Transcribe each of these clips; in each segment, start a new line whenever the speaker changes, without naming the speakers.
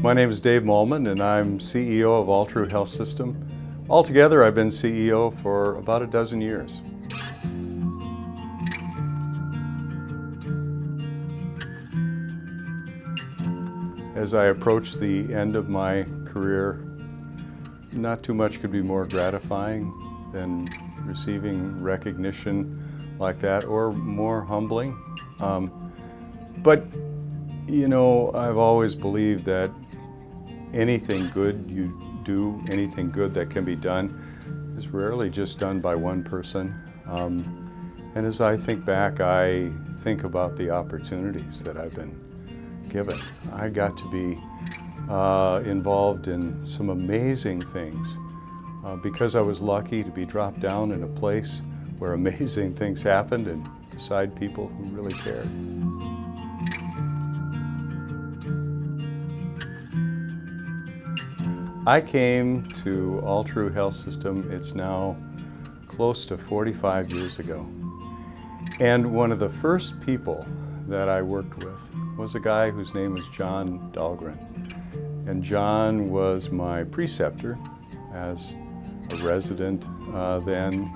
My name is Dave Molmen, and I'm CEO of Altru Health System. Altogether, I've been CEO for about a dozen years. As I approach the end of my career, not too much could be more gratifying than receiving recognition like that, or more humbling. But you know, I've always believed that anything good you do, anything good that can be done, is rarely just done by one person. And as I think back, I think about the opportunities that I've been given. I got to be involved in some amazing things because I was lucky to be dropped down in a place where amazing things happened and beside people who really cared. I came to Altru Health System, it's now close to 45 years ago. And one of the first people that I worked with was a guy whose name was John Dahlgren. And John was my preceptor as a resident then.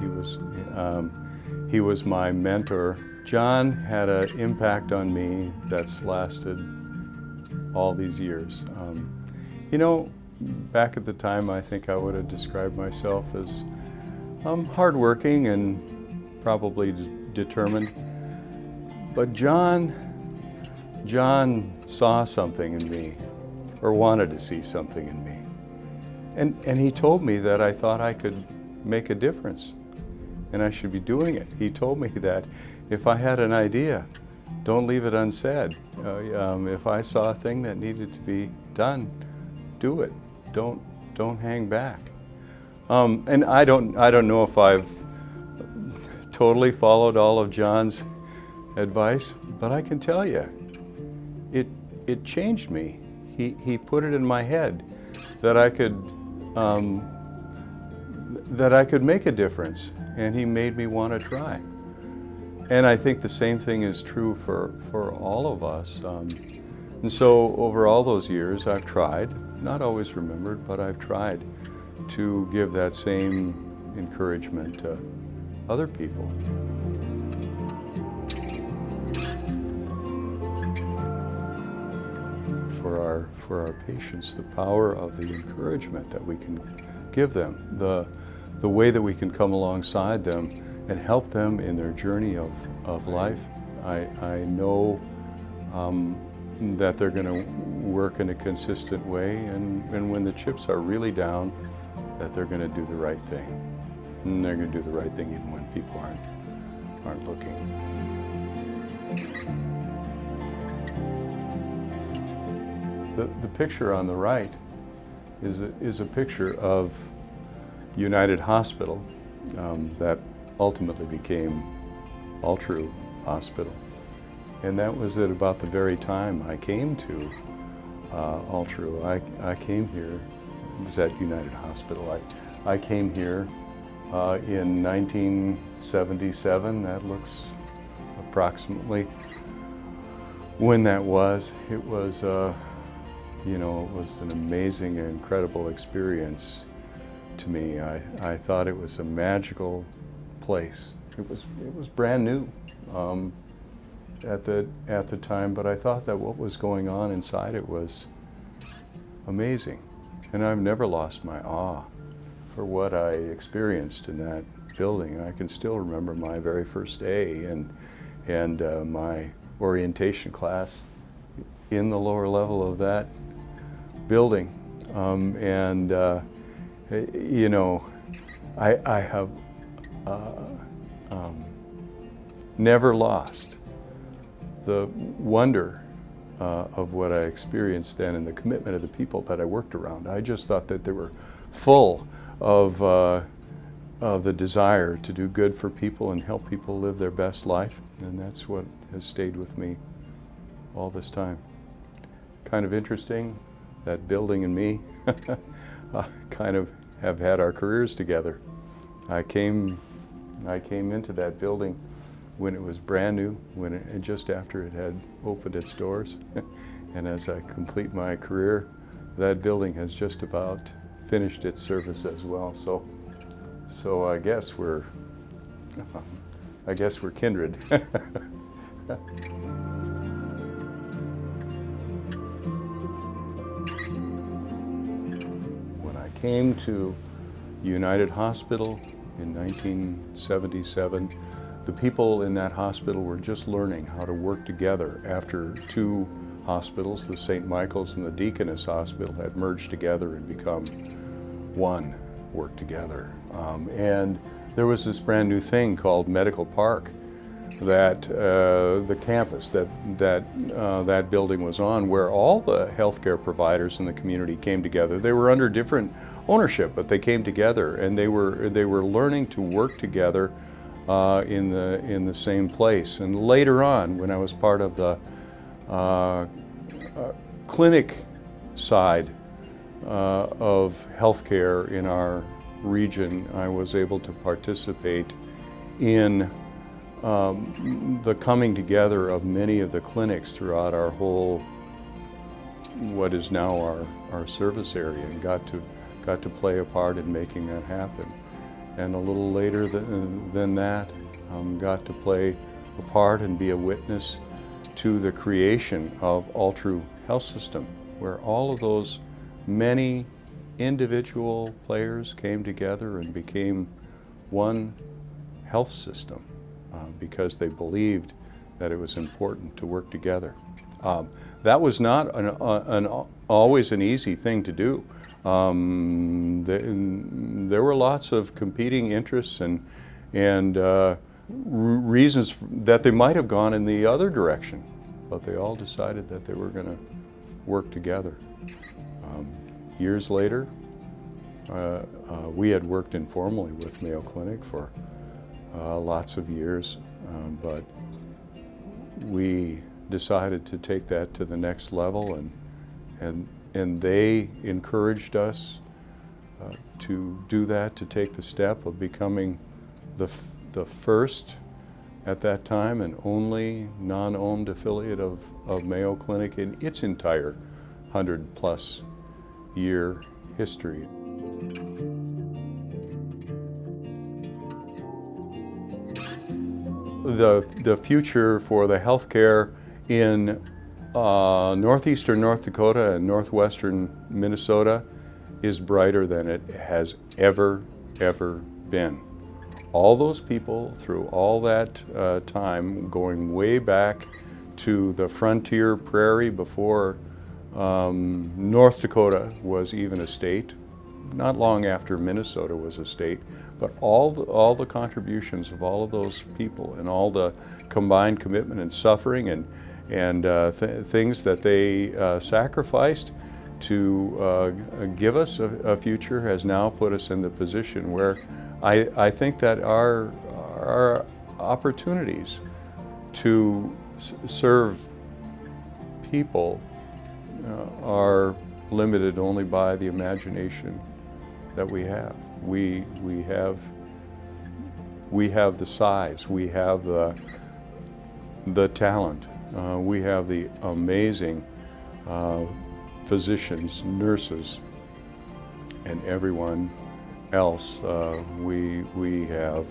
He was my mentor. John had an impact on me that's lasted all these years. You know, back at the time, I think I would have described myself as hardworking and probably determined. But John saw something in me, or wanted to see something in me. And he told me that I thought I could make a difference and I should be doing it. He told me that if I had an idea, don't leave it unsaid. If I saw a thing that needed to be done, do it. Don't hang back. And I don't know if I've totally followed all of John's advice, but I can tell you, it changed me. He put it in my head that I could make a difference, and he made me want to try. And I think the same thing is true for all of us. And so over all those years, I've tried, not always remembered, but I've tried to give that same encouragement to other people. For our patients, the power of the encouragement that we can give them, the way that we can come alongside them and help them in their journey of life. I know that they're going to work in a consistent way, and when the chips are really down, that they're going to do the right thing. And they're going to do the right thing even when people aren't looking. The picture on the right is a picture of United Hospital that ultimately became Altru Hospital. And that was at about the very time I came to Altru. I came here, it was at United Hospital. I came here in 1977. That looks approximately when that was. It was, you know, it was an amazing and incredible experience to me. I thought it was a magical place. It was brand new. At the time, but I thought that what was going on inside it was amazing. And I've never lost my awe for what I experienced in that building. I can still remember my very first day and my orientation class in the lower level of that building. You know, I have never lost the wonder of what I experienced then and the commitment of the people that I worked around. I just thought that they were full of the desire to do good for people and help people live their best life. And that's what has stayed with me all this time. Kind of interesting, that building and me kind of have had our careers together. I came into that building when it was brand new, just after it had opened its doors. And as I complete my career, that building has just about finished its service as well. So I guess we're kindred. When I came to United Hospital in 1977, the people in that hospital were just learning how to work together after two hospitals, the St. Michael's and the Deaconess Hospital, had merged together and become one, work together. And there was this brand new thing called Medical Park that the campus that building was on, where all the healthcare providers in the community came together. They were under different ownership, but they came together, and they were learning to work together in the same place. And later on, when I was part of the clinic side of healthcare in our region, I was able to participate in the coming together of many of the clinics throughout our whole, what is now our service area, and got to play a part in making that happen. And a little later than that, got to play a part and be a witness to the creation of Altru Health System, where all of those many individual players came together and became one health system because they believed that it was important to work together. That was not always an easy thing to do. There were lots of competing interests and reasons that they might have gone in the other direction, but they all decided that they were going to work together. Years later, we had worked informally with Mayo Clinic for lots of years, but we decided to take that to the next level, and they encouraged us to do that, to take the step of becoming the first at that time and only non-owned affiliate of Mayo Clinic in its entire 100+ year history. The future for the healthcare in northeastern North Dakota and northwestern Minnesota is brighter than it has ever been. All those people through all that time, going way back to the frontier prairie before North Dakota was even a state, not long after Minnesota was a state, but all the contributions of all of those people and all the combined commitment and suffering and things that they sacrificed to give us a future has now put us in the position where I think that our opportunities to serve people are limited only by the imagination that we have. We have the size, we have the talent, we have the amazing physicians, nurses, and everyone else. We have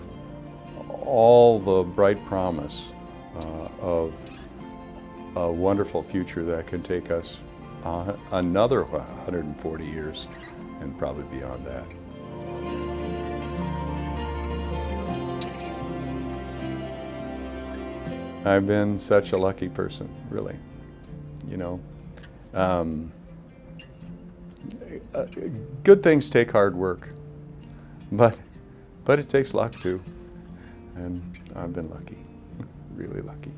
all the bright promise of a wonderful future that can take us another 140 years and probably beyond that. I've been such a lucky person, really. You know, good things take hard work, but it takes luck too, and I've been lucky, really lucky.